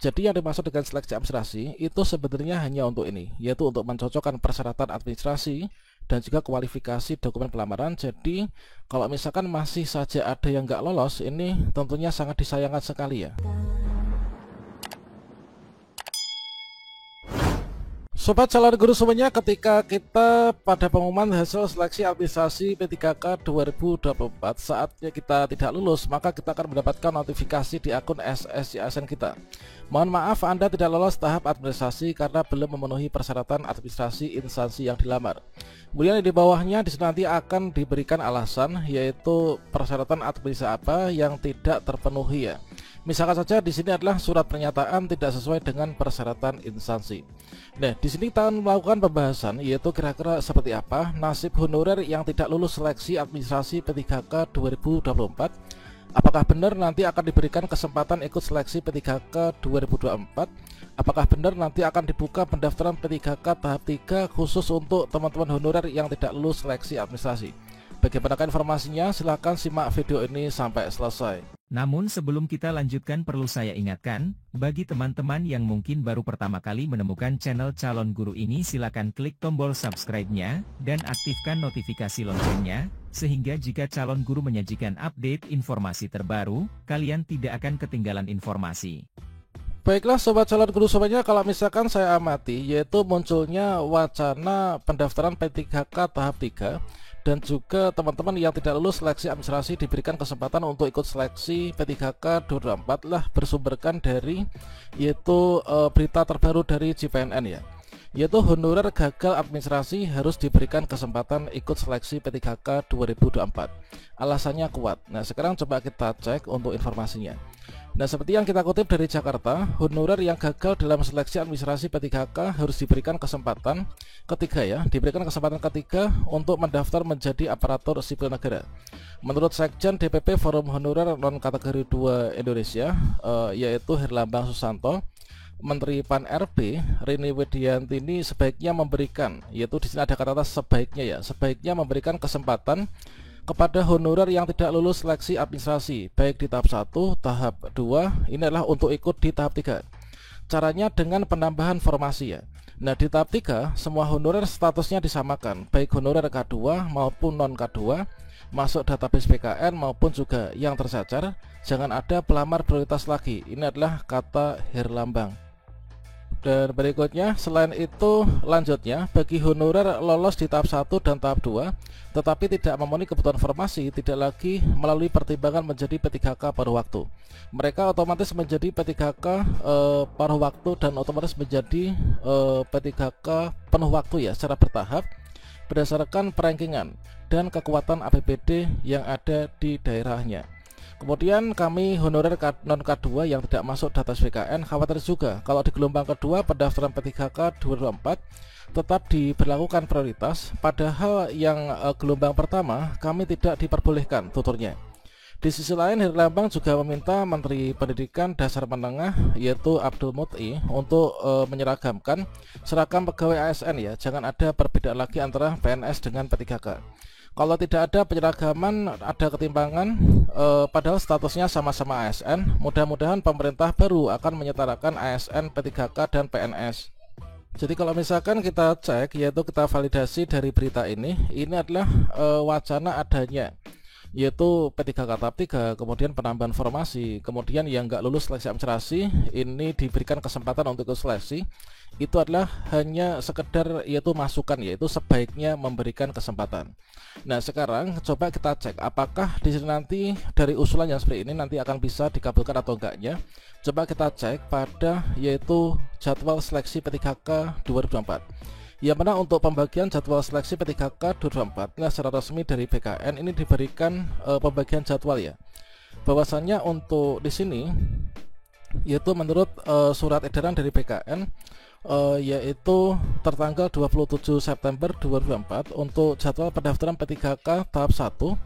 Jadi yang dimaksud dengan seleksi administrasi itu sebenarnya hanya untuk ini, yaitu untuk mencocokkan persyaratan administrasi dan juga kualifikasi dokumen pelamaran. Jadi kalau misalkan masih saja ada yang nggak lolos, ini tentunya sangat disayangkan sekali ya. Sobat calon guru semuanya, ketika kita pada pengumuman hasil seleksi administrasi P3K 2024 saatnya kita tidak lulus, maka kita akan mendapatkan notifikasi di akun SSCASN kita. Mohon maaf, Anda tidak lolos tahap administrasi karena belum memenuhi persyaratan administrasi instansi yang dilamar. Kemudian di bawahnya di sini nanti akan diberikan alasan, yaitu persyaratan administrasi apa yang tidak terpenuhi ya. Misalkan saja di sini adalah surat pernyataan tidak sesuai dengan persyaratan instansi. Nah, di sini kita akan melakukan pembahasan, yaitu kira-kira seperti apa nasib honorer yang tidak lulus seleksi administrasi P3K 2024. Apakah benar nanti akan diberikan kesempatan ikut seleksi P3K 2024? Apakah benar nanti akan dibuka pendaftaran P3K tahap 3 khusus untuk teman-teman honorer yang tidak lulus seleksi administrasi? Bagaimanakah informasinya? Silahkan simak video ini sampai selesai. Namun sebelum kita lanjutkan, perlu saya ingatkan, bagi teman-teman yang mungkin baru pertama kali menemukan channel Calon Guru ini, silakan klik tombol subscribe-nya dan aktifkan notifikasi loncengnya, sehingga jika Calon Guru menyajikan update informasi terbaru, kalian tidak akan ketinggalan informasi. Baiklah sobat calon guru semuanya, kalau misalkan saya amati, yaitu munculnya wacana pendaftaran P3K tahap 3 dan juga teman-teman yang tidak lulus seleksi administrasi diberikan kesempatan untuk ikut seleksi P3K 2024 lah bersumberkan dari yaitu berita terbaru dari JPNN ya, yaitu honorer gagal administrasi harus diberikan kesempatan ikut seleksi P3K 2024. Alasannya kuat. Nah, sekarang coba kita cek untuk informasinya. Nah, seperti yang kita kutip dari Jakarta, honorer yang gagal dalam seleksi administrasi P3K harus diberikan kesempatan ketiga ya, diberikan kesempatan ketiga untuk mendaftar menjadi aparatur sipil negara. Menurut Sekjen DPP Forum Honorer Non Kategori 2 Indonesia, yaitu Herlambang Susanto, Menteri Pan RB Rini Widianti ini sebaiknya memberikan, yaitu di sini ada kata sebaiknya ya, sebaiknya memberikan kesempatan kepada honorer yang tidak lulus seleksi administrasi baik di tahap 1, tahap 2, ini adalah untuk ikut di tahap 3. Caranya dengan penambahan formasi ya. Nah, di tahap 3 semua honorer statusnya disamakan, baik honorer K2 maupun non K2, masuk database PKN maupun juga yang tercacar. Jangan ada pelamar prioritas lagi. Ini adalah kata Herlambang. Dan berikutnya, selain itu lanjutnya, bagi honorer lolos di tahap 1 dan tahap 2 tetapi tidak memenuhi kebutuhan formasi, tidak lagi melalui pertimbangan menjadi P3K paruh waktu. Mereka otomatis menjadi P3K paruh waktu dan otomatis menjadi P3K penuh waktu ya, secara bertahap berdasarkan perankingan dan kekuatan APBD yang ada di daerahnya. Kemudian kami honorer non K2 yang tidak masuk data PKN khawatir juga kalau di gelombang kedua pendaftaran P3K 2024 tetap diberlakukan prioritas, padahal yang gelombang pertama kami tidak diperbolehkan, tuturnya. Di sisi lain, Herlambang juga meminta Menteri Pendidikan Dasar Menengah yaitu Abdul Muti untuk menyeragamkan seragam pegawai ASN ya, jangan ada perbedaan lagi antara PNS dengan P3K. Kalau tidak ada penyeragaman, ada ketimpangan, padahal statusnya sama-sama ASN. Mudah-mudahan pemerintah baru akan menyetarakan ASN, P3K dan PNS. Jadi kalau misalkan kita cek, yaitu kita validasi dari berita ini adalah wacana adanya, yaitu P3K tahap 3, kemudian penambahan formasi, kemudian yang nggak lulus seleksi administrasi ini diberikan kesempatan untuk ikut seleksi. Itu adalah hanya sekedar yaitu masukan, yaitu sebaiknya memberikan kesempatan. Nah, sekarang coba kita cek apakah di sini nanti dari usulan yang seperti ini nanti akan bisa dikabulkan atau enggaknya. Coba kita cek pada yaitu jadwal seleksi P3K 2024. Yang mana untuk pembagian jadwal seleksi P3K 2024 secara resmi dari BKN ini diberikan pembagian jadwal ya. Bahwasannya untuk di sini yaitu menurut surat edaran dari BKN yaitu tertanggal 27 September 2024 untuk jadwal pendaftaran P3K tahap 1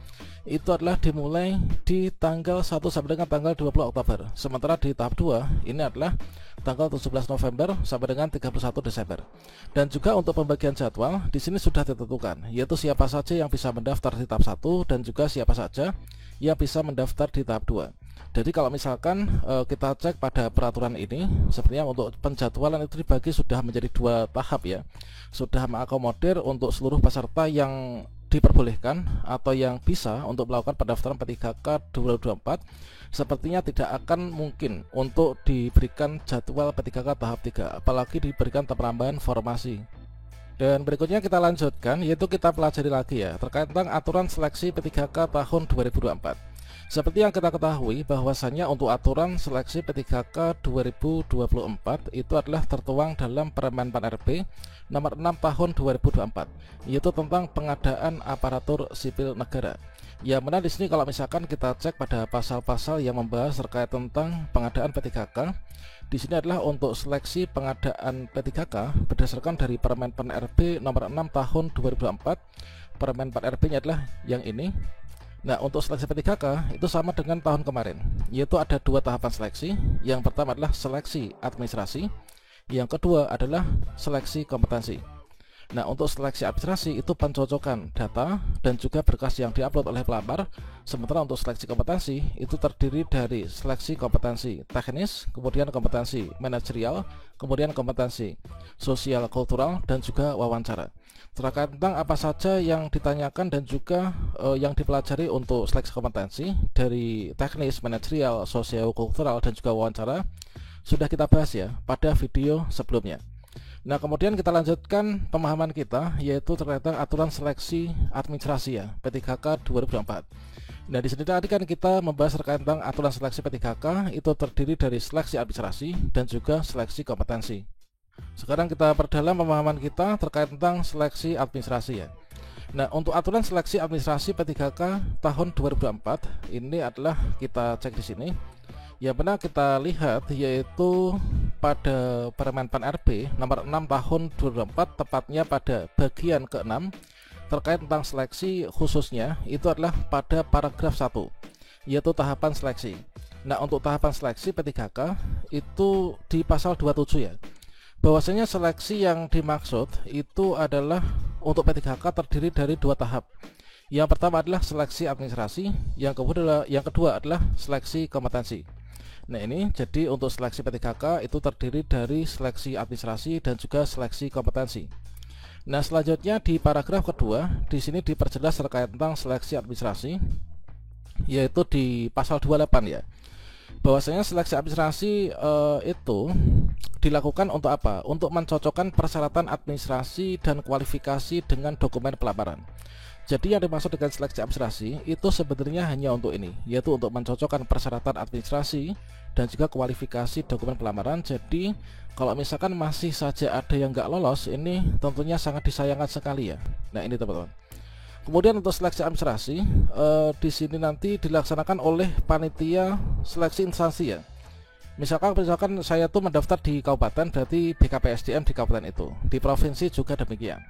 itu adalah dimulai di tanggal 1 sampai dengan tanggal 20 Oktober. Sementara di tahap 2 ini adalah tanggal 17 November sampai dengan 31 Desember. Dan juga untuk pembagian jadwal di sini sudah ditentukan, yaitu siapa saja yang bisa mendaftar di tahap 1 dan juga siapa saja yang bisa mendaftar di tahap 2. Jadi kalau misalkan kita cek pada peraturan ini, sebenarnya untuk penjadwalan itu dibagi sudah menjadi 2 tahap ya. Sudah mengakomodir untuk seluruh peserta yang diperbolehkan atau yang bisa untuk melakukan pendaftaran P3K 2024. Sepertinya tidak akan mungkin untuk diberikan jadwal P3K tahap 3, apalagi diberikan penambahan formasi. Dan berikutnya kita lanjutkan, yaitu kita pelajari lagi ya terkait tentang aturan seleksi P3K tahun 2024. Seperti yang kita ketahui bahwasannya untuk aturan seleksi P3K 2024 itu adalah tertuang dalam Permen Pan RB nomor 6 tahun 2024, yaitu tentang pengadaan aparatur sipil negara. Ya, mana di sini kalau misalkan kita cek pada pasal-pasal yang membahas terkait tentang pengadaan P3K, di sini adalah untuk seleksi pengadaan P3K berdasarkan dari Permen Pan RB nomor 6 tahun 2024. Permen Pan RB-nya adalah yang ini. Nah, untuk seleksi P3K itu sama dengan tahun kemarin, yaitu ada 2 tahapan seleksi. Yang pertama adalah seleksi administrasi, yang kedua adalah seleksi kompetensi. Nah, untuk seleksi administrasi itu pencocokan data dan juga berkas yang diupload oleh pelamar. Sementara untuk seleksi kompetensi itu terdiri dari seleksi kompetensi teknis, kemudian kompetensi manajerial, kemudian kompetensi sosial kultural, dan juga wawancara. Terkait tentang apa saja yang ditanyakan dan juga yang dipelajari untuk seleksi kompetensi dari teknis, manajerial, sosial kultural, dan juga wawancara sudah kita bahas ya pada video sebelumnya. Nah, kemudian kita lanjutkan pemahaman kita, yaitu terkait aturan seleksi administrasi ya P3K 2024. Nah, di sini tadi kan kita membahas terkait tentang aturan seleksi P3K itu terdiri dari seleksi administrasi dan juga seleksi kompetensi. Sekarang kita perdalam pemahaman kita terkait tentang seleksi administrasi ya. Nah, untuk aturan seleksi administrasi P3K tahun 2024 ini adalah kita cek di sini. Yang benar kita lihat yaitu pada Permen Pan RB nomor 6 tahun 2024, tepatnya pada bagian ke-6 terkait tentang seleksi, khususnya itu adalah pada paragraf 1, yaitu tahapan seleksi. Nah, untuk tahapan seleksi P3K itu di pasal 27 ya. Bahwasanya seleksi yang dimaksud itu adalah untuk P3K terdiri dari 2 tahap. Yang pertama adalah seleksi administrasi, yang kedua adalah seleksi kompetensi. Nah, ini jadi untuk seleksi P3K itu terdiri dari seleksi administrasi dan juga seleksi kompetensi. Nah, selanjutnya di paragraf kedua di sini diperjelas terkait tentang seleksi administrasi, yaitu di pasal 28 ya. Bahwasanya seleksi administrasi itu dilakukan untuk apa? Untuk mencocokkan persyaratan administrasi dan kualifikasi dengan dokumen pelamaran. Jadi yang dimaksud dengan seleksi administrasi itu sebenarnya hanya untuk ini, yaitu untuk mencocokkan persyaratan administrasi dan juga kualifikasi dokumen pelamaran. Jadi kalau misalkan masih saja ada yang nggak lolos, ini tentunya sangat disayangkan sekali ya. Nah, ini teman-teman. Kemudian untuk seleksi administrasi di sini nanti dilaksanakan oleh panitia seleksi instansi ya. Misalkan saya tuh mendaftar di kabupaten, berarti BKPSDM di kabupaten itu. Di provinsi juga demikian.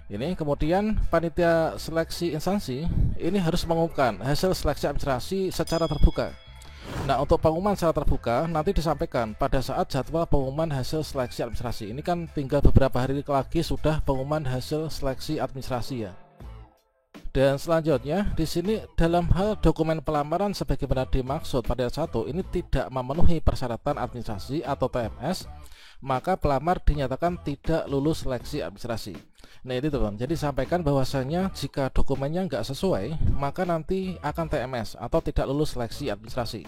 Ini kemudian panitia seleksi instansi ini harus mengumumkan hasil seleksi administrasi secara terbuka. Nah, untuk pengumuman secara terbuka nanti disampaikan pada saat jadwal pengumuman hasil seleksi administrasi. Ini kan tinggal beberapa hari lagi sudah pengumuman hasil seleksi administrasi ya. Dan selanjutnya di sini dalam hal dokumen pelamaran sebagaimana dimaksud pada 1 ini tidak memenuhi persyaratan administrasi atau TMS, maka pelamar dinyatakan tidak lulus seleksi administrasi. Nah, ini teman, jadi sampaikan bahwasanya jika dokumennya nggak sesuai maka nanti akan TMS atau tidak lulus seleksi administrasi.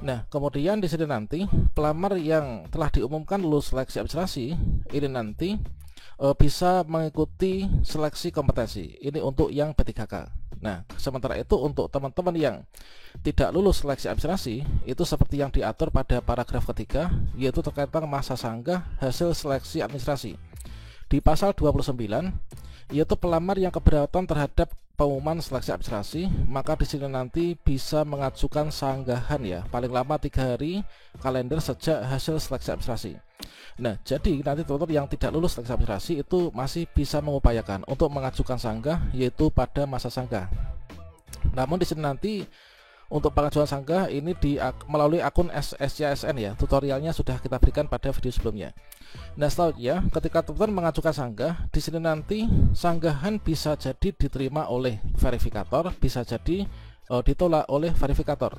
Nah, kemudian di sini nanti pelamar yang telah diumumkan lulus seleksi administrasi ini nanti bisa mengikuti seleksi kompetensi. Ini untuk yang P3K. Nah, sementara itu untuk teman-teman yang tidak lulus seleksi administrasi itu seperti yang diatur pada paragraf ketiga, yaitu terkait dengan masa sanggah hasil seleksi administrasi. Di pasal 29 yaitu pelamar yang keberatan terhadap pengumuman seleksi administrasi, maka di sini nanti bisa mengajukan sanggahan ya, paling lama 3 hari kalender sejak hasil seleksi administrasi. Nah, jadi nanti teman-teman yang tidak lulus seleksi administrasi itu masih bisa mengupayakan untuk mengajukan sanggah, yaitu pada masa sanggah. Namun di sini nanti untuk pengajuan sanggah ini melalui akun SCSN ya, tutorialnya sudah kita berikan pada video sebelumnya. Nah, selanjutnya ketika teman-teman mengajukan sanggah, di sini nanti sanggahan bisa jadi diterima oleh verifikator, bisa jadi ditolak oleh verifikator.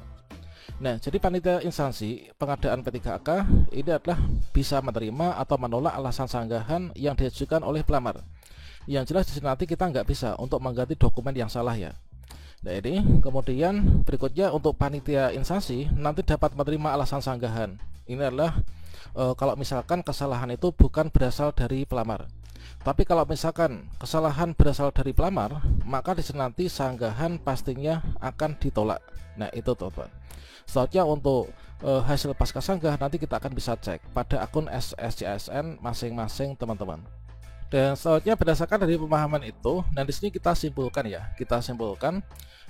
Nah, jadi panitia instansi pengadaan P3K ini adalah bisa menerima atau menolak alasan sanggahan yang diajukan oleh pelamar. Yang jelas di sini nanti kita nggak bisa untuk mengganti dokumen yang salah ya. Nah ini kemudian berikutnya untuk panitia instansi nanti dapat menerima alasan sanggahan. Ini adalah kalau misalkan kesalahan itu bukan berasal dari pelamar. Tapi kalau misalkan kesalahan berasal dari pelamar, maka di sini nanti sanggahan pastinya akan ditolak. Nah itu teman-teman. Selanjutnya untuk hasil pasca sanggah nanti kita akan bisa cek pada akun SSCSN masing-masing teman-teman. Dan selanjutnya berdasarkan dari pemahaman itu, dan di sini kita simpulkan ya,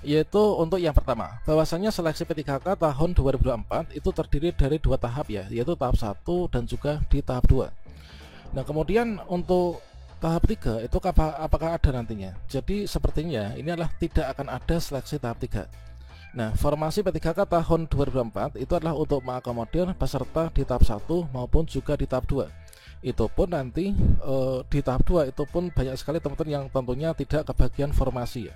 yaitu untuk yang pertama, bahwasanya seleksi P3K tahun 2024 itu terdiri dari dua tahap ya, yaitu tahap 1 dan juga di tahap 2. Nah kemudian untuk tahap 3 itu apakah ada nantinya? Jadi sepertinya ini adalah tidak akan ada seleksi tahap 3. Nah, formasi P3K tahun 2024 itu adalah untuk mengakomodir peserta di tahap 1 maupun juga di tahap 2. Itu pun nanti di tahap 2 itu pun banyak sekali teman-teman yang tentunya tidak kebagian formasi ya.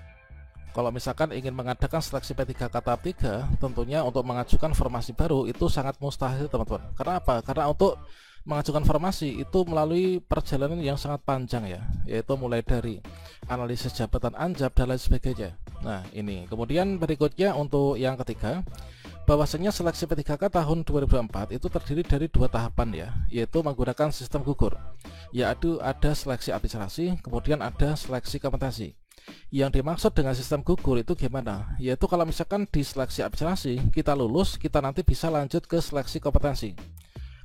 Kalau misalkan ingin mengadakan seleksi P3K tahap 3, tentunya untuk mengajukan formasi baru itu sangat mustahil teman-teman. Karena apa? Karena untuk mengajukan formasi itu melalui perjalanan yang sangat panjang ya, yaitu mulai dari analisis jabatan anjab dan lain sebagainya. Nah ini kemudian berikutnya untuk yang ketiga, bahwasanya seleksi P3K tahun 2024 itu terdiri dari dua tahapan ya, yaitu menggunakan sistem gugur, yaitu ada seleksi administrasi kemudian ada seleksi kompetensi. Yang dimaksud dengan sistem gugur itu gimana? Yaitu kalau misalkan di seleksi administrasi kita lulus, kita nanti bisa lanjut ke seleksi kompetensi.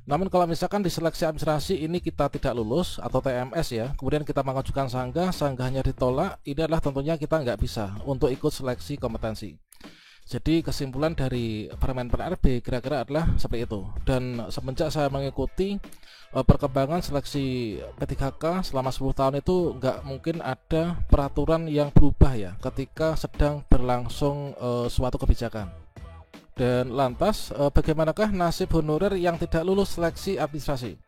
Namun kalau misalkan di seleksi administrasi ini kita tidak lulus atau TMS ya, kemudian kita mengajukan sanggahnya ditolak, ini adalah tentunya kita nggak bisa untuk ikut seleksi kompetensi. Jadi kesimpulan dari Permen PRB kira-kira adalah seperti itu. Dan semenjak saya mengikuti perkembangan seleksi P3K selama 10 tahun itu nggak mungkin ada peraturan yang berubah ya ketika sedang berlangsung suatu kebijakan. Dan lantas bagaimanakah nasib honorer yang tidak lulus seleksi administrasi?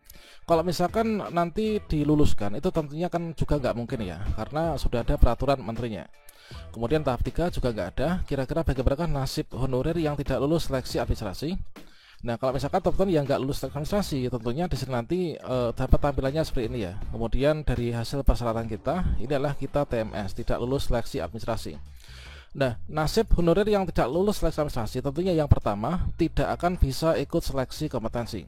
Kalau misalkan nanti diluluskan itu tentunya kan juga nggak mungkin ya, karena sudah ada peraturan menterinya. Kemudian tahap 3 juga nggak ada. Kira-kira bagaimanakah nasib honorer yang tidak lulus seleksi administrasi? Nah kalau misalkan teman-teman yang nggak lulus seleksi administrasi, tentunya di sini nanti dapat tampilannya seperti ini ya. Kemudian dari hasil persyaratan kita, ini adalah kita TMS, tidak lulus seleksi administrasi. Nah, nasib honorer yang tidak lulus seleksi administrasi tentunya yang pertama tidak akan bisa ikut seleksi kompetensi.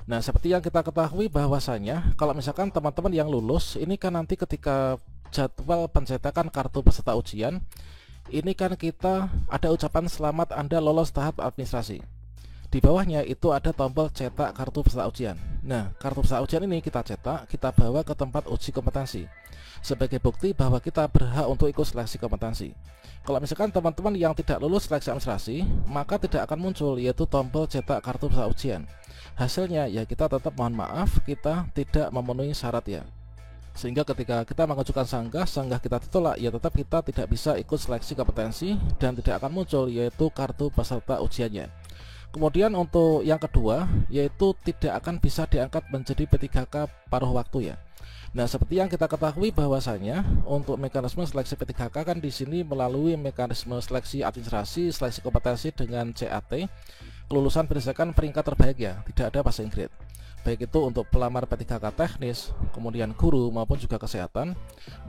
Nah, seperti yang kita ketahui bahwasanya kalau misalkan teman-teman yang lulus ini kan nanti ketika jadwal pencetakan kartu peserta ujian ini kan kita ada ucapan selamat Anda lolos tahap administrasi. Di bawahnya itu ada tombol cetak kartu peserta ujian. Nah, kartu peserta ujian ini kita cetak, kita bawa ke tempat uji kompetensi sebagai bukti bahwa kita berhak untuk ikut seleksi kompetensi. Kalau misalkan teman-teman yang tidak lulus seleksi administrasi, maka tidak akan muncul yaitu tombol cetak kartu peserta ujian. Hasilnya ya kita tetap mohon maaf, kita tidak memenuhi syarat ya. Sehingga ketika kita mengajukan sanggah kita ditolak, ya tetap kita tidak bisa ikut seleksi kompetensi dan tidak akan muncul yaitu kartu peserta ujiannya. Kemudian untuk yang kedua, yaitu tidak akan bisa diangkat menjadi P3K paruh waktu ya. Nah, seperti yang kita ketahui bahwasanya untuk mekanisme seleksi P3K kan di sini melalui mekanisme seleksi administrasi, seleksi kompetensi dengan CAT, kelulusan berdasarkan peringkat terbaik ya, tidak ada passing grade. Baik itu untuk pelamar P3K teknis, kemudian guru maupun juga kesehatan.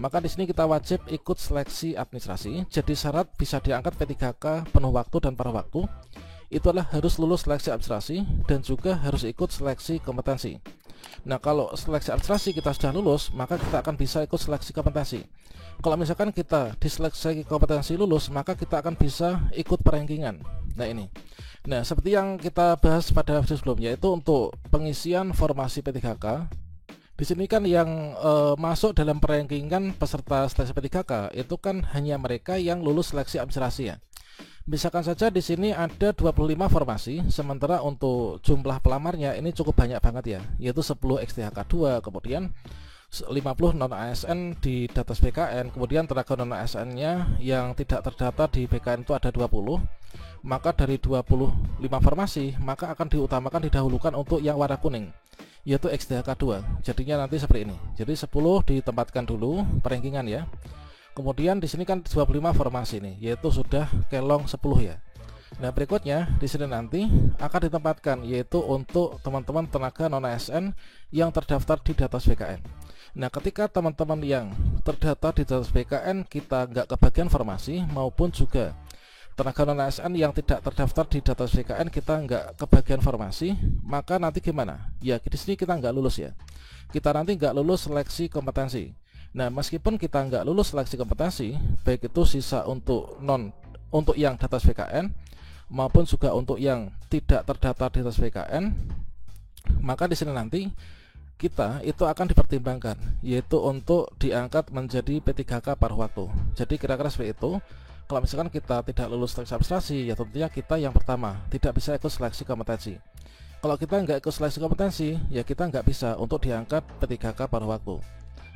Maka di sini kita wajib ikut seleksi administrasi. Jadi syarat bisa diangkat P3K penuh waktu dan paruh waktu itu adalah harus lulus seleksi administrasi dan juga harus ikut seleksi kompetensi. Nah, kalau seleksi administrasi kita sudah lulus, maka kita akan bisa ikut seleksi kompetensi. Kalau misalkan kita di seleksi kompetensi lulus, maka kita akan bisa ikut perangkingan. Nah ini. Nah, seperti yang kita bahas pada video sebelumnya, itu untuk pengisian formasi P3K. Di sini kan yang masuk dalam perangkingan peserta seleksi P3K itu kan hanya mereka yang lulus seleksi administrasi ya. Misalkan saja di sini ada 25 formasi, sementara untuk jumlah pelamarnya ini cukup banyak banget ya, yaitu 10 XTHK2, kemudian 50 non-ASN di data BKN, kemudian tenaga non-ASN-nya yang tidak terdata di BKN itu ada 20. Maka dari 25 formasi, maka akan diutamakan didahulukan untuk yang warna kuning, yaitu XTHK2. Jadinya nanti seperti ini. Jadi 10 ditempatkan dulu perangkingan ya. Kemudian di sini kan 25 formasi nih, yaitu sudah kelong 10 ya. Nah, berikutnya di sini nanti akan ditempatkan, yaitu untuk teman-teman tenaga non ASN yang terdaftar di Datos BKN. Nah, ketika teman-teman yang terdaftar di Datos BKN kita nggak kebagian formasi, maupun juga tenaga non ASN yang tidak terdaftar di Datos BKN kita nggak kebagian formasi, maka nanti gimana? Ya, di sini kita nggak lulus ya. Kita nanti nggak lulus seleksi kompetensi. Nah, meskipun kita nggak lulus seleksi kompetensi, baik itu sisa untuk yang Datos BKN maupun juga untuk yang tidak terdaftar di Datos BKN, maka di sini nanti kita itu akan dipertimbangkan, yaitu untuk diangkat menjadi P3K paruh waktu. Jadi kira-kira seperti itu. Kalau misalkan kita tidak lulus seleksi administrasi, ya tentunya kita yang pertama tidak bisa ikut seleksi kompetensi. Kalau kita nggak ikut seleksi kompetensi, ya kita nggak bisa untuk diangkat P3K paruh waktu.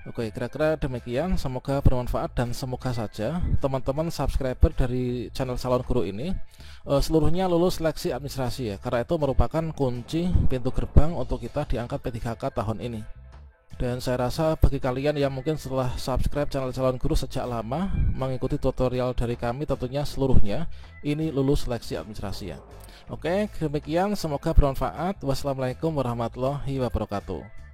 Oke, kira-kira demikian. Semoga bermanfaat dan semoga saja teman-teman subscriber dari channel Calon Guru ini seluruhnya lulus seleksi administrasi ya, karena itu merupakan kunci pintu gerbang untuk kita diangkat P3K tahun ini. Dan saya rasa bagi kalian yang mungkin setelah subscribe channel Calon Guru sejak lama, mengikuti tutorial dari kami, tentunya seluruhnya ini lulus seleksi administrasi ya. Oke, demikian, semoga bermanfaat. Wassalamualaikum warahmatullahi wabarakatuh.